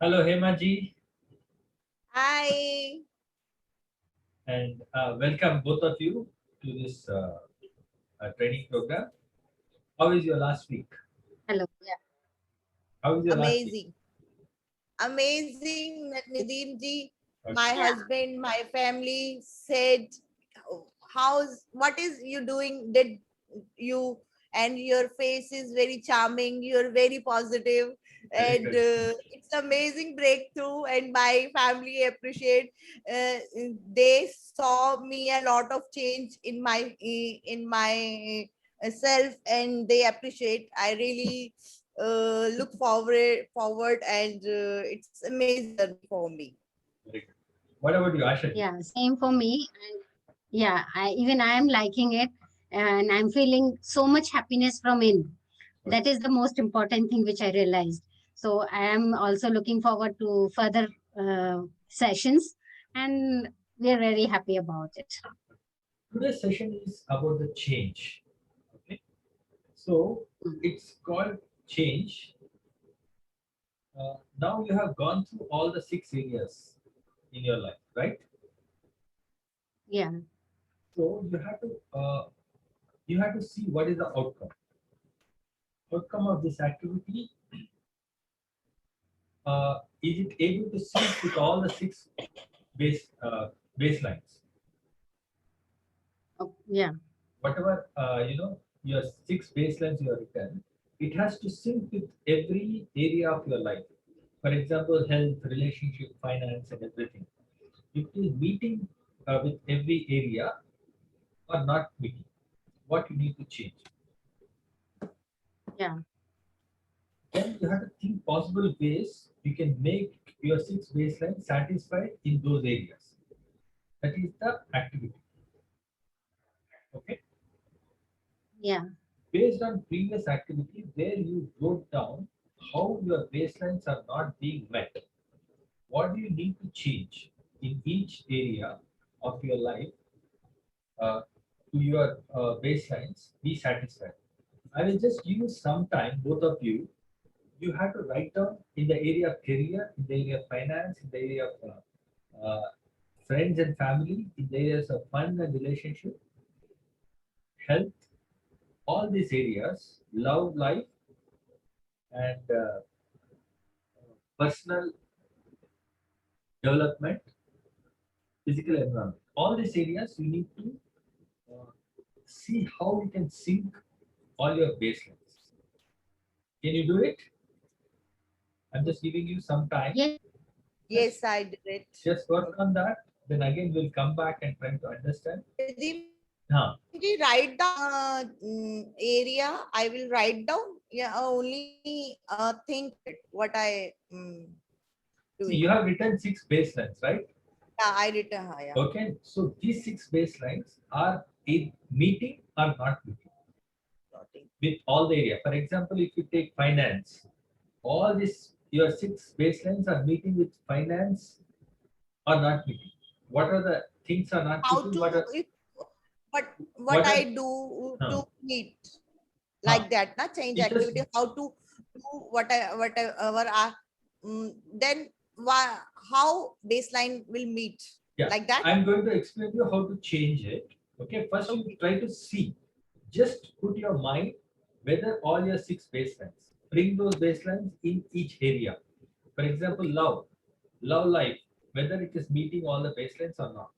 Hello, Hema ji, Hi. and welcome both of you to this training program. How is your last week? Hello. Yeah. How is your last week? Amazing. Amazing, Nadeem ji. My Okay. Yeah. husband, my family said, what is you doing? Did you, and your face is very charming. You're very positive, Very and good. it's amazing breakthrough. And my family appreciate. Uh, they saw me a lot of change in my self, and they appreciate. I really look forward, and it's amazing journey for me. Very good. What about you, Asha ji? Yeah. Same for me. And yeah, I am liking it, and I'm feeling so much happiness from in. That is the most important thing which I realized. So I am also looking forward to further sessions, and we are very happy about it. Today's session is about the change. Okay, so Mm. it's called change. Now you have gone through all the 6 areas in your life, right? Yeah. So you have to see what is the outcome. Outcome of this activity, is it able to sync with all the six baselines? Oh, yeah. Whatever your six baselines you have written, it has to sync with every area of your life. For example, health, relationship, finance, and everything. If it is meeting with every area or not meeting, what you need to change? Yeah. Then you have to think possible ways you can make your six baselines satisfied in those areas. That is the activity. Okay. Yeah. Based on previous activity where you wrote down how your baselines are not being met, what do you need to change in each area of your life to your baselines be satisfied? I will just give you some time, both of you. You have to write down in the area of career, in the area of finance, in the area of friends and family, in the areas of fun and relationship, health, all these areas, love life, and personal development, physical environment. All these areas you need to uh, see how you can sync all your baselines. Can you do it? I'm just giving you some time. Yeah. Just, Yes, I did it. just work on that. Then again, we'll come back and try to understand. Nadeem Huh. ji, write down area. I will write down. Yeah, only think what I See, doing. you have written six baselines, right? Yeah, I written. Yeah. Okay. So these six baselines are in meeting or not meeting Noting. with all the area. For example, if you take finance, all these your six baselines are meeting with finance or not meeting. What are the things are not How meeting? to if what What I are do huh, to meet huh. like that, not change It just activity. How to do whatever then why, how baseline will meet yeah. like that. I'm going to explain you how to change it. Okay. First, you Okay. try to see. Just put your mind whether all your six baselines. Bring those baselines in each area. For example, Okay. love life, whether it is meeting all the baselines or not.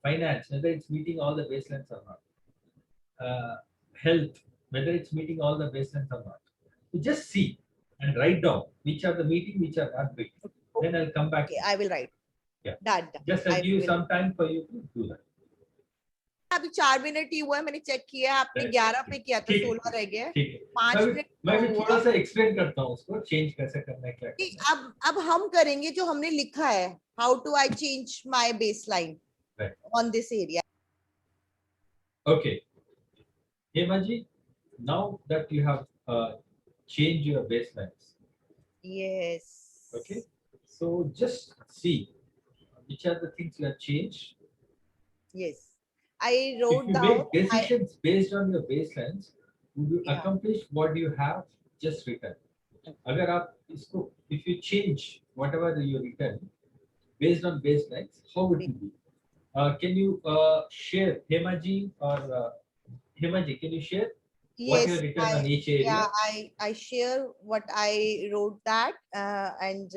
Finance, whether it's meeting all the baselines or not. uh, Health, whether it's meeting all the baselines or not. You just see and write down which are the meeting, which are not meeting. Then I'll come back Okay, to you. I will write. Yeah. Done. Just I'll I give you will. some time for you to do that. अभी 4 minute ही हुआ है, मैंने check किया, आपने Right. 11 पे किया था, ठीक है 16 रह गए, ठीक है 5 मिनट मैं भी हुआ। थोड़ा सा एक्सप्लेन करता हूँ उसको चेंज कैसे करना है क्या कि करना है. अब हम करेंगे जो हमने लिखा है, how to I change my baseline Right. On this area. Okay, Hemaji, now that you have changed your baselines, Yes. okay, so just see which are the things you have changed. Yes. I If wrote you down make my, decisions based on your baselines, would you yeah. accomplish what you have just written? अगर आप इसको if you change whatever you written, based on baselines, how it will be. Can you share, Hemaji or Hemaji, can you share what you Yes, have written on each area? I share what I wrote that, and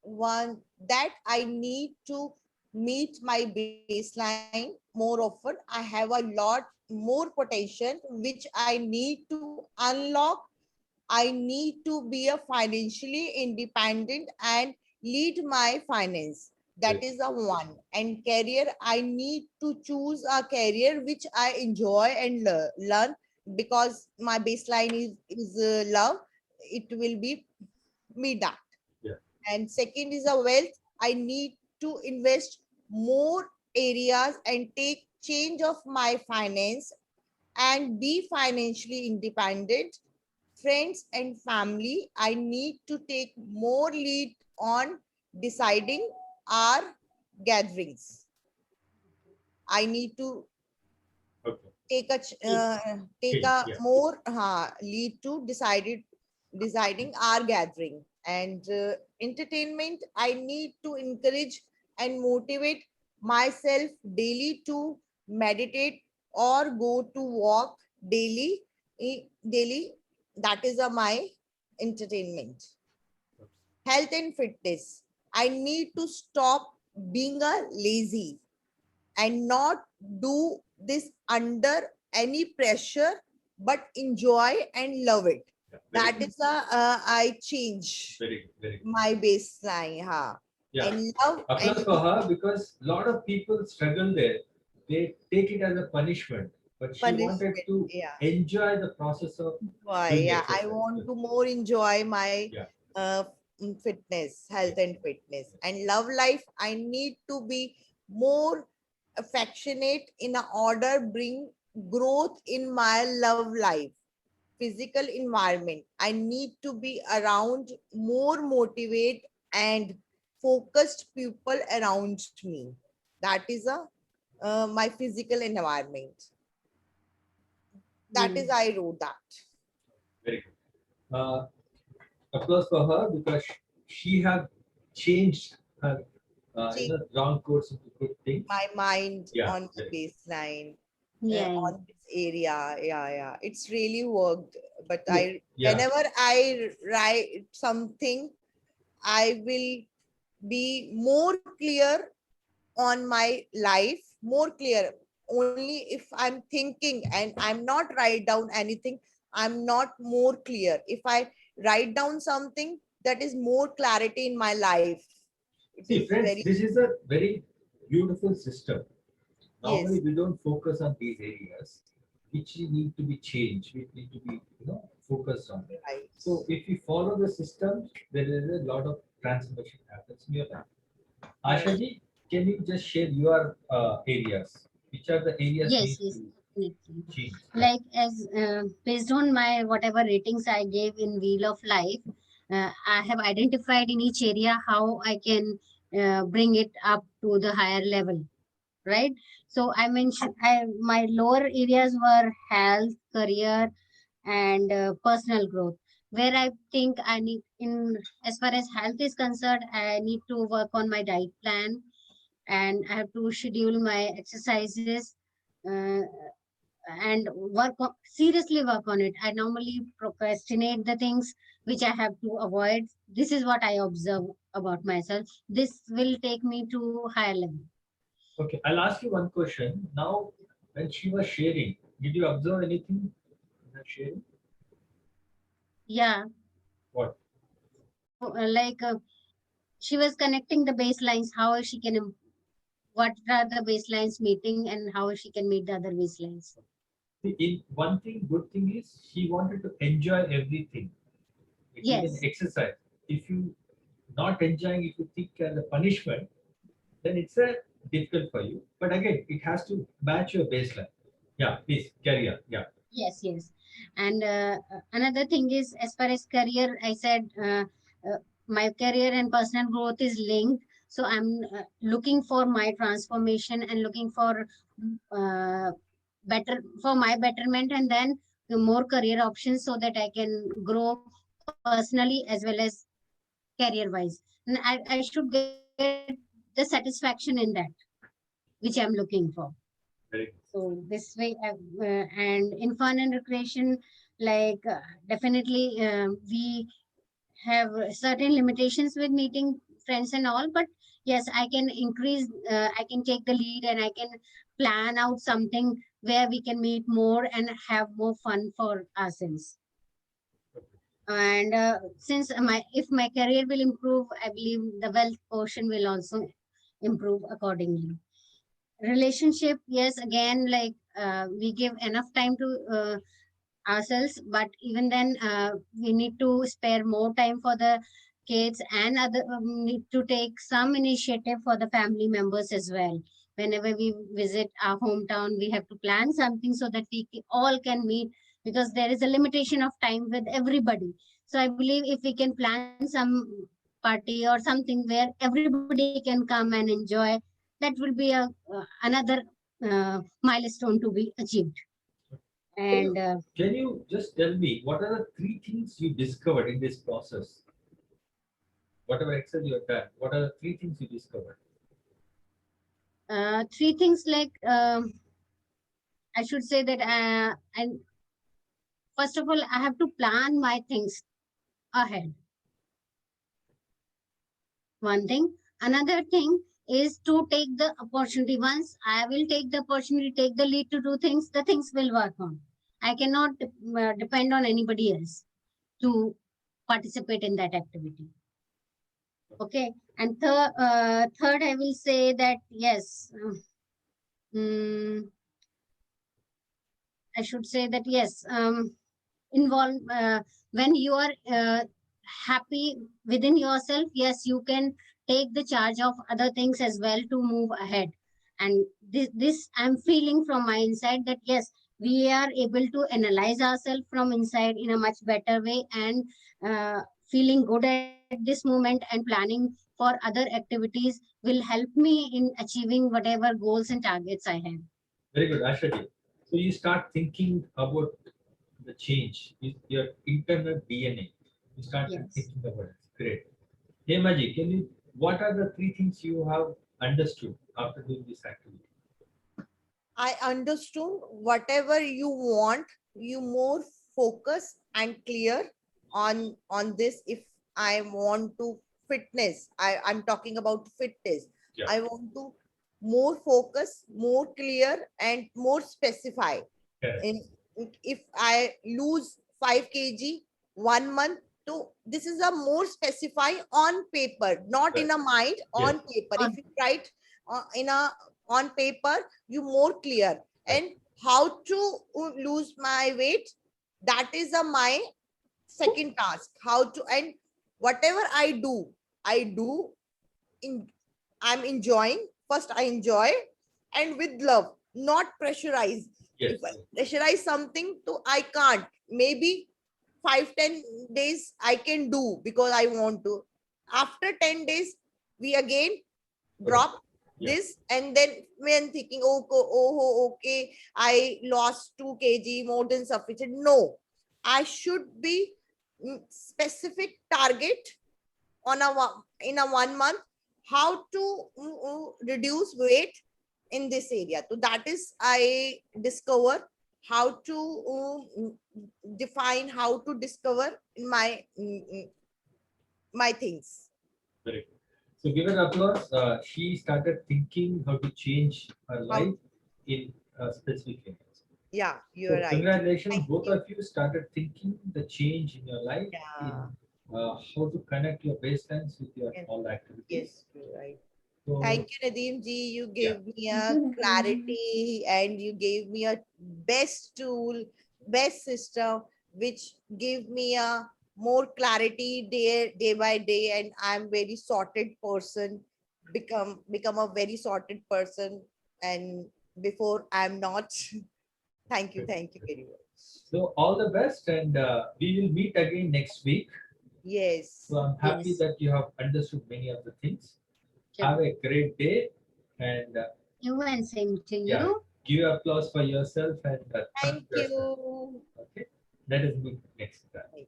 one that I need to meet my baseline more often. I have a lot more potential which I need to unlock. I need to be a financially independent and lead my finance. That Great. is a one. And career, I need to choose a career which I enjoy and learn, because my baseline is love. It will be that. Yeah. And second is a wealth. I need to invest more areas and take change of my finance and be financially independent. Friends and family, I need to take more lead on deciding our gatherings. I need to Okay. take a take Change. a Yeah. more lead to deciding our gathering. And entertainment, I need to encourage and motivate myself daily to meditate or go to walk daily. That is my entertainment. Health and fitness, I need to stop being a lazy and not do this under any pressure, but enjoy and love it. Yeah. Very That good. is I change Very good. Very good. my baseline. Yeah. And love and Applause for her, because a lot of people struggle there. They take it as a punishment, but she wanted punishment. to Yeah. enjoy the process of Why? doing Yeah, I exercise. want to more enjoy my Yeah. uh, fitness, health, and fitness. And love life, I need to be more affectionate in a order bring growth in my love life. Physical environment, I need to be around more motivate and focused people around me. That is a my physical environment. That is Mm. I wrote that. Very good. Applause for her, because she have changed her Change wrong course into good things. my mind Yeah. on the Very baseline, Yeah, yeah. on this area. Yeah, it's really worked. But good. Yeah. whenever I write something, I will be more clear on my life, more clear. Only if I'm thinking and I'm not write down anything, I'm not more clear. If I write down something, that is more clarity in my life. It See, is friends, very, this is a very beautiful system. Normally, yes, we don't focus on these areas, which need to be changed, which need to be, focused on. right. So, if you follow the system, there is a lot of transformation happens in your life. Right. Ashaji, can you just share your areas? Which are the areas Yes, need yes, to definitely. change? Yeah. Like as based on my whatever ratings I gave in Wheel of Life, I have identified in each area how I can bring it up to the higher level, right? So I mentioned my lower areas were health, career, and personal growth. Where I think I need in as far as health is concerned, I need to work on my diet plan, and I have to schedule my exercises. Uh, and seriously work on it. I normally procrastinate the things which I have to avoid. This is what I observe about myself. This will take me to higher level. Okay, I'll ask you one question. Now, when she was sharing, did you observe anything in her sharing? Yeah. What? So she was connecting the baselines, how she can what are the baselines meeting and how she can meet the other baselines. See, in one thing, good thing is she wanted to enjoy everything. It is an Yes. exercise. If you not enjoying, if you think as a punishment, then it's a difficult for you. But again, it has to match your baseline. Yeah, please carry on. Yeah. Yes, yes. And another thing is, as far as career, I said my career and personal growth is linked. So I'm looking for my transformation and looking for uh, for my betterment, and then the more career options so that I can grow personally as well as career wise, and I should get the satisfaction in that which I'm looking for. Very good. So this way, and in fun and recreation, like definitely we have certain limitations with meeting friends and all, but yes, I can increase, I can take the lead, and I can plan out something where we can meet more and have more fun for ourselves. And since my if my career will improve, I believe the wealth portion will also improve accordingly. Relationship, yes, again, like we give enough time to ourselves, but even then we need to spare more time for the kids, and other need to take some initiative for the family members as well. Whenever we visit our hometown, we have to plan something so that all can meet, because there is a limitation of time with everybody. So I believe if we can plan some party or something where everybody can come and enjoy, that will be a another milestone to be achieved. Can And you, can you just tell me what are the three things you discovered in this process? Whatever Excel you have done, what are the three things you discovered? three things, like I should say that and first of all, I have to plan my things ahead. One thing. Another thing is to take the opportunity. Once I will take the opportunity, take the lead to do things, the things will work on. I cannot depend on anybody else to participate in that activity. Okay. And third, I will say that yes, mm, I should say that yes, involve when you are happy within yourself, yes, you can take the charge of other things as well to move ahead. And this I'm feeling from my inside that yes, we are able to analyze ourselves from inside in a much better way, and feeling good at this moment and planning for other activities will help me in achieving whatever goals and targets I have. Very good, Ashwati. So you start thinking about the change, your internal DNA. You start Yes. thinking about it. Great. Hey, Maji, can you? What are the three things you have understood after doing this activity? I understood whatever you want, you more focus and clear on this. If I want to fitness, I'm talking about fitness. Yeah. I want to more focus, more clear, and more specify. Correct. In if I lose 5 kg 1 month, to this is a more specify on paper, not in a mind, Yes. on paper. Or If you write in a on paper, you more clear. And how to lose my weight, that is a my second task. How to, and whatever I do in, I'm enjoying. First I enjoy, and with love, not pressurize. Yes. If I pressurize something, to I can't. Maybe 5-10 days I can do because I want to. After 10 days, we again drop Yeah. this, and then when thinking, okay, I lost 2 kg, more than sufficient. No, I should be specific target on in a 1 month, how to reduce weight in this area. So that is I discover how to define, how to discover in my my things. Very good. So give her applause. She started thinking how to change her life in specific areas. Yeah, you're So right. congratulations, Thank both you. of you started thinking the change in your life, in Yeah. how to connect your baselines with your Yes, all activities. yes, you're right. So Thank you, Nadeem ji. You yeah, gave me a clarity, and you gave me a best tool, best system, which give me a more clarity day by day. And I'm very sorted person, become a very sorted person. And before I'm not. Thank you very much. so all the best, and we will meet again next week. Yes. So I'm happy yes, that you have understood many of the things. sure. Have a great day, and You, and same to yeah, you. give applause for yourself and Thank trust yourself. you. Okay, let us meet next time.